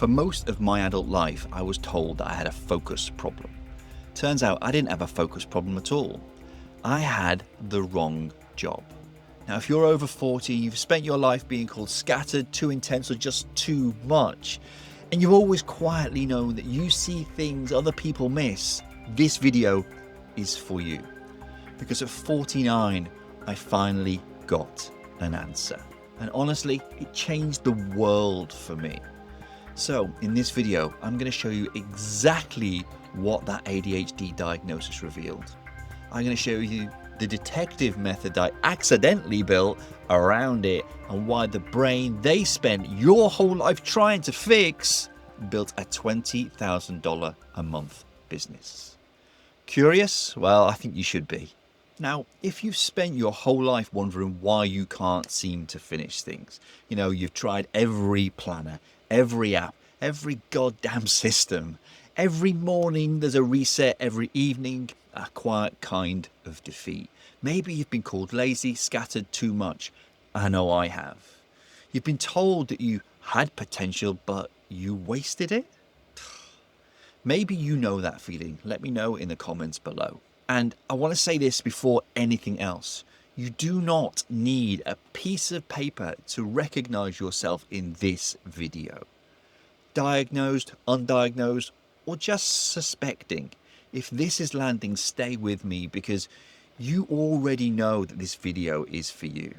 For most of my adult life, I was told that I had a focus problem. Turns out I didn't have a focus problem at all. I had the wrong job. Now, if you're over 40, you've spent your life being called scattered, too intense, or just too much, and you've always quietly known that you see things other people miss, this video is for you. Because at 49, I finally got an answer. And honestly, it changed the world for me. So in this video, I'm going to show you exactly what that ADHD diagnosis revealed. I'm going to show you the detective method I accidentally built around it and why the brain they spent your whole life trying to fix built a $20,000 a month business. Curious? Well, I think you should be. Now, if you've spent your whole life wondering why you can't seem to finish things, you've tried every planner, every app, every goddamn system. Every morning there's a reset, every evening a quiet kind of defeat. Maybe you've been called lazy, scattered, too much. I know I have. You've been told that you had potential, but you wasted it. Maybe you know that feeling. Let me know in the comments below. And I want to say this before anything else. You do not need a piece of paper to recognize yourself in this video. Diagnosed, undiagnosed, or just suspecting. If this is landing, stay with me because you already know that this video is for you.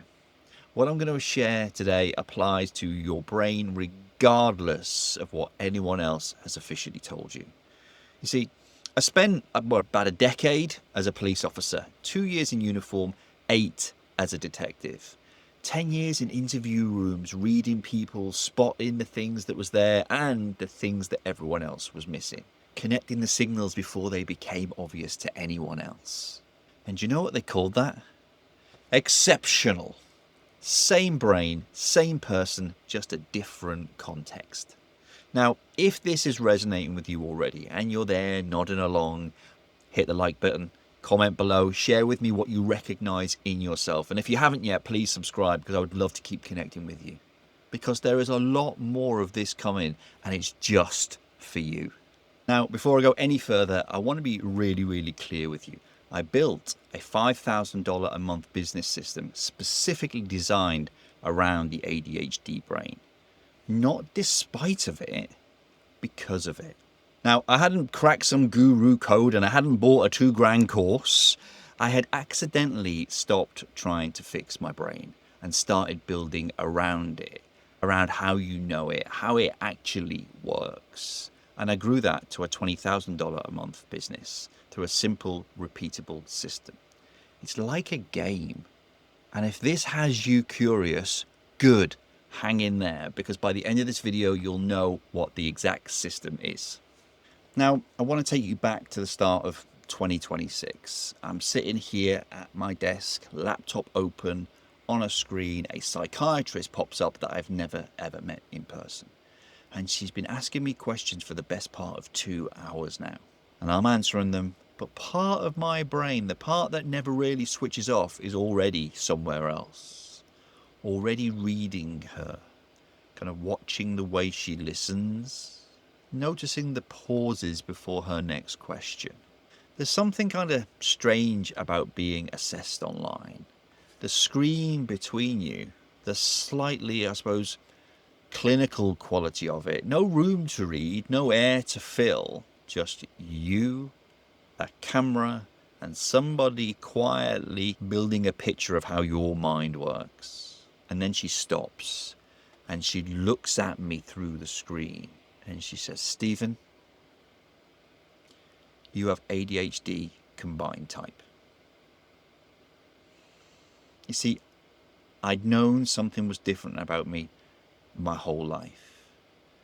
What I'm going to share today applies to your brain regardless of what anyone else has officially told you. You see, I spent about a decade as a police officer, 2 years in uniform, 8 as a detective, 10 years in interview rooms, reading people, spotting the things that was there and the things that everyone else was missing, connecting the signals before they became obvious to anyone else. And you know what they called that? Exceptional. Same brain, same person, just a different context. Now, if this is resonating with you already and you're there nodding along, hit the like button, comment below, share with me what you recognize in yourself. And if you haven't yet, please subscribe because I would love to keep connecting with you. Because there is a lot more of this coming and it's just for you. Now, before I go any further, I want to be really, really clear with you. I built a $5,000 a month business system specifically designed around the ADHD brain. Not despite of it, because of it. Now, I hadn't cracked some guru code and I hadn't bought a $2,000 course. I had accidentally stopped trying to fix my brain and started building around it, around how you know it, how it actually works. And I grew that to a $20,000 a month business through a simple, repeatable system. It's like a game. And if this has you curious, good. Hang in there because by the end of this video, you'll know what the exact system is. Now, I want to take you back to the start of 2026. I'm sitting here at my desk, laptop open, on a screen. A psychiatrist pops up that I've never ever met in person. And she's been asking me questions for the best part of 2 hours now. And I'm answering them. But part of my brain, the part that never really switches off, is already somewhere else. Already reading her, kind of watching the way she listens, noticing the pauses before her next question. There's something kind of strange about being assessed online. The screen between you, the slightly, I suppose, clinical quality of it. No room to read, no air to fill, just you, a camera, and somebody quietly building a picture of how your mind works. And then she stops and she looks at me through the screen and she says, Stephen, you have ADHD combined type. You see, I'd known something was different about me my whole life.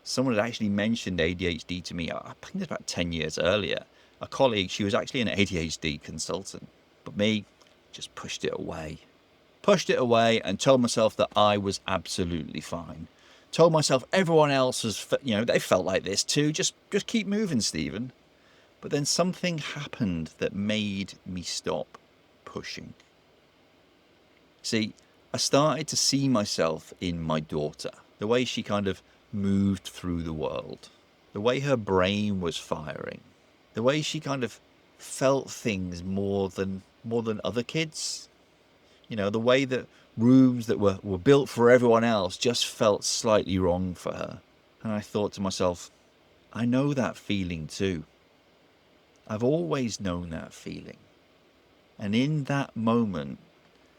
Someone had actually mentioned ADHD to me, I think it was about 10 years earlier. A colleague, she was actually an ADHD consultant, but me just pushed it away. Pushed it away and told myself that I was absolutely fine. Told myself everyone else was, they felt like this too. Just keep moving, Stephen. But then something happened that made me stop pushing. See, I started to see myself in my daughter. The way she kind of moved through the world, the way her brain was firing, the way she kind of felt things more than other kids. You know, the way that rooms that were built for everyone else just felt slightly wrong for her. And I thought to myself, I know that feeling too. I've always known that feeling. And in that moment,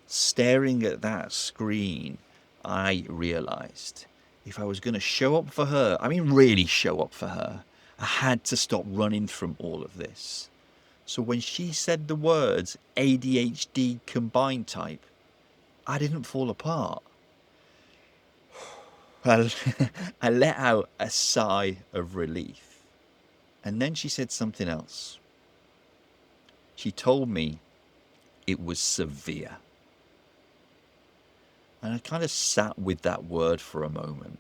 staring at that screen, I realized if I was going to show up for her, I mean really show up for her, I had to stop running from all of this. So when she said the words ADHD combined type, I didn't fall apart. I let out a sigh of relief. And then she said something else. She told me it was severe. And I kind of sat with that word for a moment.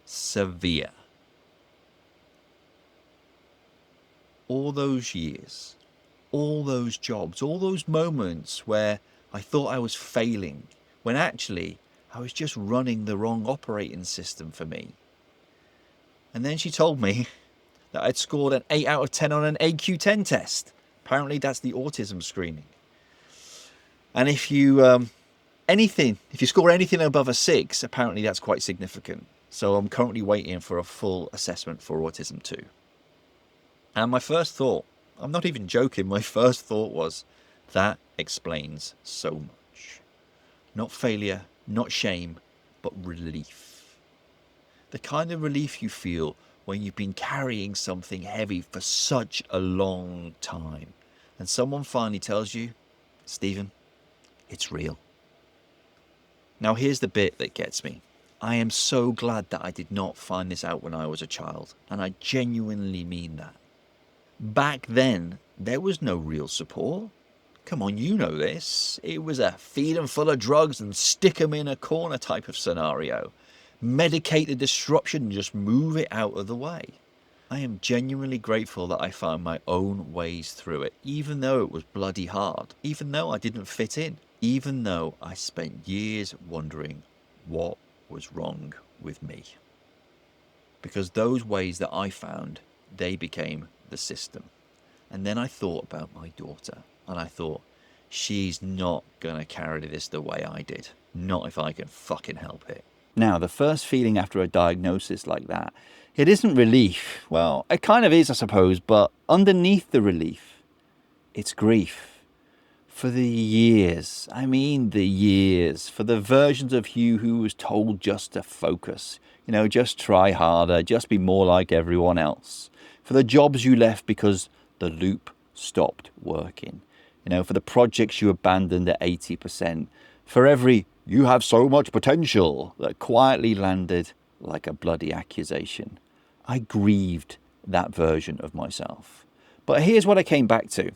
Severe. All those years, all those jobs, all those moments where I thought I was failing, when actually I was just running the wrong operating system for me. And then she told me that I'd scored an 8 out of 10 on an AQ10 test. Apparently that's the autism screening. And if you score anything above a 6, apparently that's quite significant. So I'm currently waiting for a full assessment for autism too. And my first thought, I'm not even joking, my first thought was, that explains so much. Not failure, not shame, but relief. The kind of relief you feel when you've been carrying something heavy for such a long time, and someone finally tells you, Stephen, it's real. Now here's the bit that gets me. I am so glad that I did not find this out when I was a child, and I genuinely mean that. Back then, there was no real support. Come on, you know this. It was a feed them full of drugs and stick them in a corner type of scenario. Medicate the disruption and just move it out of the way. I am genuinely grateful that I found my own ways through it, even though it was bloody hard, even though I didn't fit in, even though I spent years wondering what was wrong with me. Because those ways that I found, they became the system. And then I thought about my daughter, and I thought, she's not going to carry this the way I did. Not if I can fucking help it. Now, the first feeling after a diagnosis like that, it isn't relief. Well, it kind of is, I suppose, but underneath the relief, it's grief. For the years, I mean the years, for the versions of you who was told just to focus, just try harder, just be more like everyone else. For the jobs you left because the loop stopped working. For the projects you abandoned at 80%. For every "you have so much potential" that quietly landed like a bloody accusation. I grieved that version of myself. But here's what I came back to.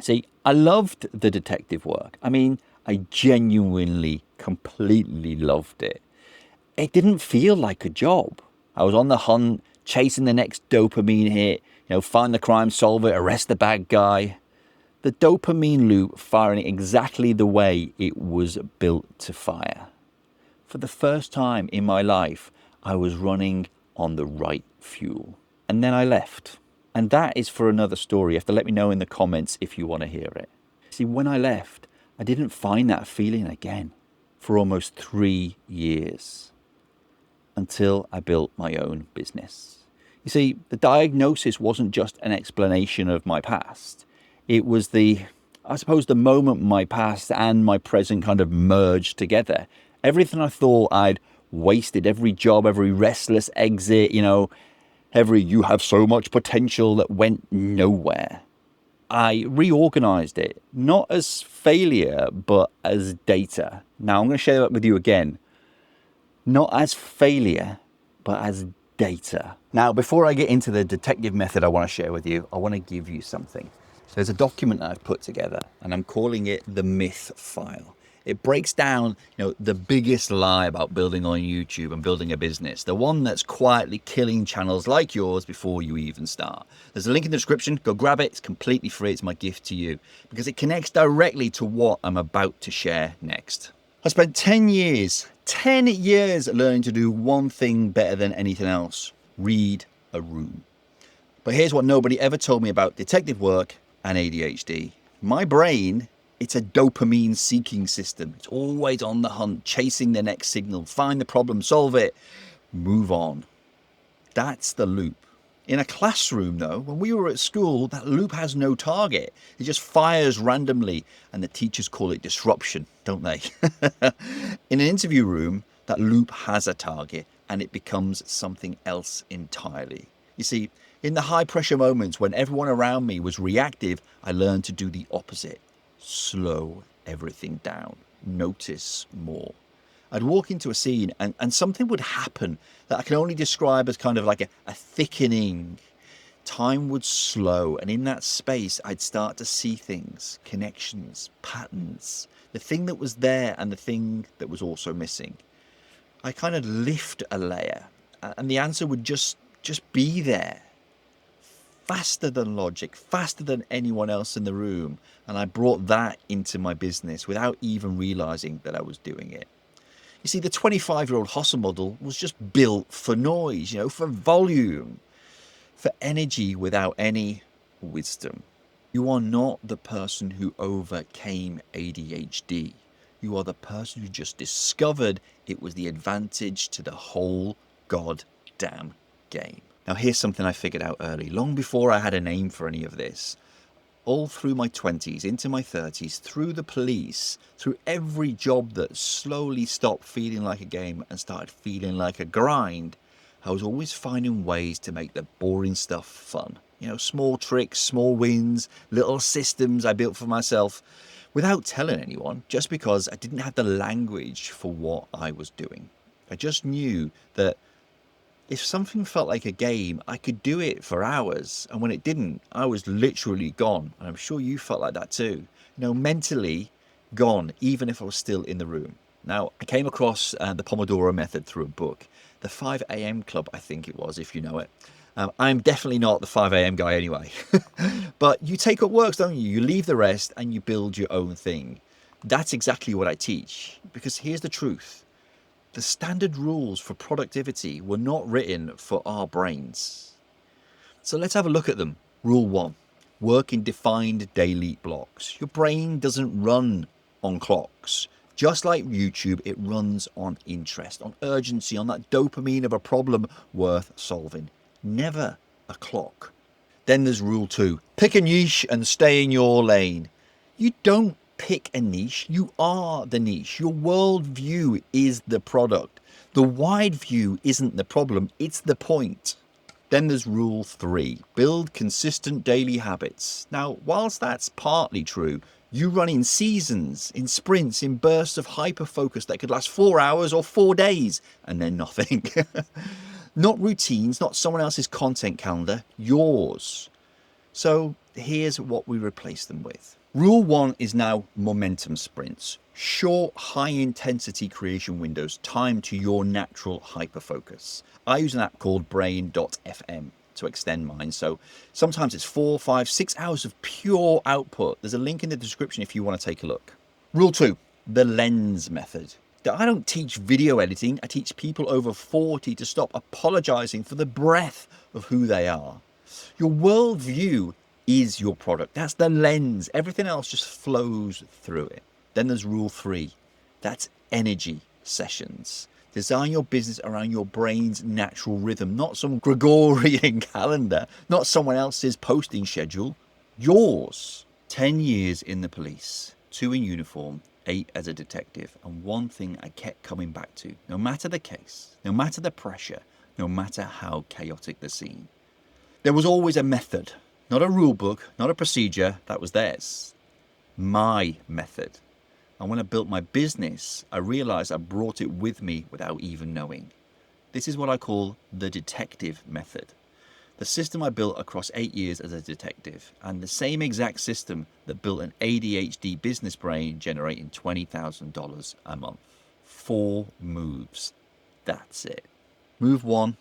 See, I loved the detective work. I mean, I genuinely, completely loved it. It didn't feel like a job. I was on the hunt, chasing the next dopamine hit, find the crime solver, arrest the bad guy. The dopamine loop firing exactly the way it was built to fire. For the first time in my life, I was running on the right fuel. And then I left. And that is for another story. You have to let me know in the comments if you want to hear it. See, when I left, I didn't find that feeling again for almost 3 years until I built my own business. You see, the diagnosis wasn't just an explanation of my past. It was the moment my past and my present kind of merged together. Everything I thought I'd wasted, every job, every restless exit, every "you have so much potential" that went nowhere. I reorganized it, not as failure, but as data. Now I'm going to share that with you again. Not as failure, but as data. Now, before I get into the detective method I want to share with you, I want to give you something. So there's a document that I've put together, and I'm calling it the myth file. It breaks down, the biggest lie about building on YouTube and building a business. The one that's quietly killing channels like yours before you even start. There's a link in the description. Go grab it. It's completely free. It's my gift to you because it connects directly to what I'm about to share next. I spent 10 years 10 years learning to do one thing better than anything else: read a room. But here's what nobody ever told me about detective work and ADHD. My brain, it's a dopamine seeking system. It's always on the hunt, chasing the next signal, find the problem, solve it, move on. That's the loop. In a classroom, though, when we were at school, that loop has no target. It just fires randomly, and the teachers call it disruption, don't they? In an interview room, that loop has a target, and it becomes something else entirely. You see, in the high pressure moments when everyone around me was reactive, I learned to do the opposite. Slow everything down. Notice more. I'd walk into a scene and something would happen that I can only describe as kind of like a thickening. Time would slow, and in that space, I'd start to see things, connections, patterns, the thing that was there and the thing that was also missing. I kind of lift a layer, and the answer would just be there. Faster than logic, faster than anyone else in the room. And I brought that into my business without even realizing that I was doing it. You see, the 25-year-old hustle model was just built for noise, for volume, for energy without any wisdom. You are not the person who overcame ADHD. You are the person who just discovered it was the advantage to the whole goddamn game. Now, here's something I figured out early, long before I had a name for any of this. All through my 20s, into my 30s, through the police, through every job that slowly stopped feeling like a game and started feeling like a grind, I was always finding ways to make the boring stuff fun. Small tricks, small wins, little systems I built for myself without telling anyone, just because I didn't have the language for what I was doing. I just knew that if something felt like a game, I could do it for hours. And when it didn't, I was literally gone. And I'm sure you felt like that too. Mentally gone, even if I was still in the room. Now, I came across the Pomodoro method through a book, the 5 a.m. Club, I think it was, if you know it. I'm definitely not the 5 a.m. guy anyway. But you take what works, don't you? You leave the rest and you build your own thing. That's exactly what I teach. Because here's the truth. The standard rules for productivity were not written for our brains. So let's have a look at them. Rule 1. Work in defined daily blocks. Your brain doesn't run on clocks. Just like YouTube, it runs on interest, on urgency, on that dopamine of a problem worth solving. Never a clock. Then there's rule 2. Pick a niche and stay in your lane. You don't pick a niche, you are the niche. Your worldview is the product. The wide view isn't the problem, it's the point. Then there's rule 3. Build consistent daily habits. Now, whilst that's partly true, you run in seasons, in sprints, in bursts of hyper-focus that could last 4 hours or 4 days, and then nothing. Not routines, not someone else's content calendar, yours. So here's what we replace them with. Rule 1 is now momentum sprints. Short, high-intensity creation windows timed to your natural hyperfocus. I use an app called brain.fm to extend mine. So sometimes it's 4, 5, 6 hours of pure output. There's a link in the description if you want to take a look. Rule 2, the lens method. I don't teach video editing. I teach people over 40 to stop apologizing for the breadth of who they are. Your worldview is your product. That's the lens. Everything else just flows through it. Then there's rule 3. That's energy sessions. Design your business around your brain's natural rhythm, not some Gregorian calendar, not someone else's posting schedule, yours. 10 years in the police, 2 in uniform, 8 as a detective, and one thing I kept coming back to, no matter the case, no matter the pressure, no matter how chaotic the scene. There was always a method. Not a rule book, not a procedure, that was theirs. My method. And when I built my business, I realized I brought it with me without even knowing. This is what I call the detective method. The system I built across 8 years as a detective, and the same exact system that built an ADHD business brain generating $20,000 a month. 4 moves. That's it. Move 1,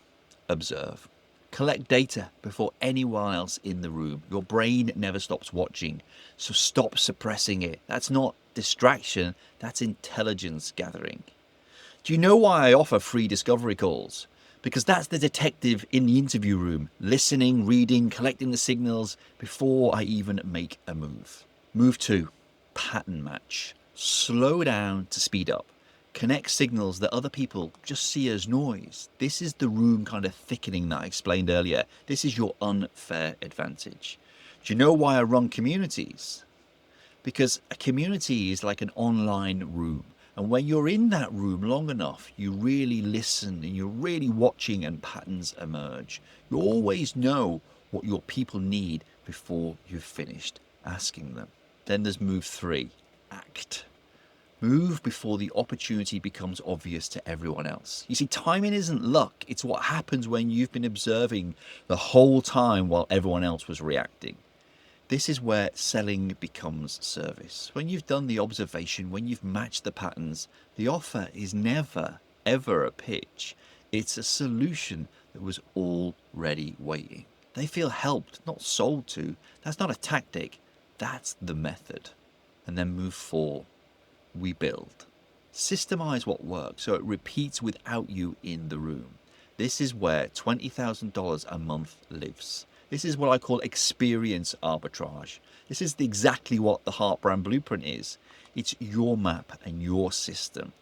observe. Collect data before anyone else in the room. Your brain never stops watching, so stop suppressing it. That's not distraction, that's intelligence gathering. Do you know why I offer free discovery calls? Because that's the detective in the interview room, listening, reading, collecting the signals before I even make a move. Move 2, pattern match. Slow down to speed up. Connect signals that other people just see as noise. This is the room kind of thickening that I explained earlier. This is your unfair advantage. Do you know why I run communities? Because a community is like an online room. And when you're in that room long enough, you really listen and you're really watching and patterns emerge. You always know what your people need before you've finished asking them. Then there's move 3, act. Move before the opportunity becomes obvious to everyone else. You see, timing isn't luck. It's what happens when you've been observing the whole time while everyone else was reacting. This is where selling becomes service. When you've done the observation, when you've matched the patterns, the offer is never, ever a pitch. It's a solution that was already waiting. They feel helped, not sold to. That's not a tactic. That's the method. And then move 4, we build. Systemize what works so it repeats without you in the room. This is where $20,000 a month lives. This is what I call experience arbitrage. This is exactly what the Heart Brand Blueprint is. It's your map and your system.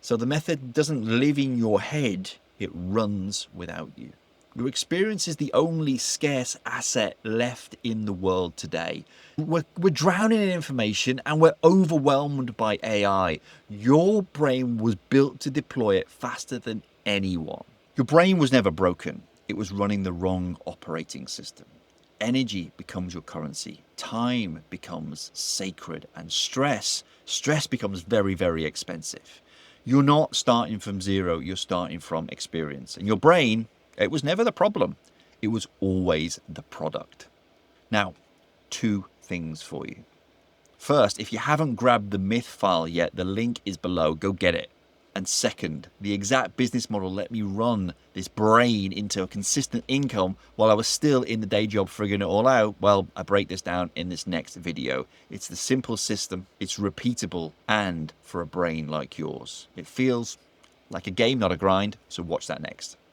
So the method doesn't live in your head, it runs without you. Your experience is the only scarce asset left in the world today. We're drowning in information and we're overwhelmed by AI. Your brain was built to deploy it faster than anyone. Your brain was never broken. It was running the wrong operating system. Energy becomes your currency. Time becomes sacred. And stress becomes very, very expensive. You're not starting from zero. You're starting from experience. And your brain, it was never the problem. It was always the product. Now, 2 things for you. First, if you haven't grabbed the myth file yet, the link is below. Go get it. And second, the exact business model let me run this brain into a consistent income while I was still in the day job figuring it all out. Well, I break this down in this next video. It's the simple system, it's repeatable, and for a brain like yours. It feels like a game, not a grind, so watch that next.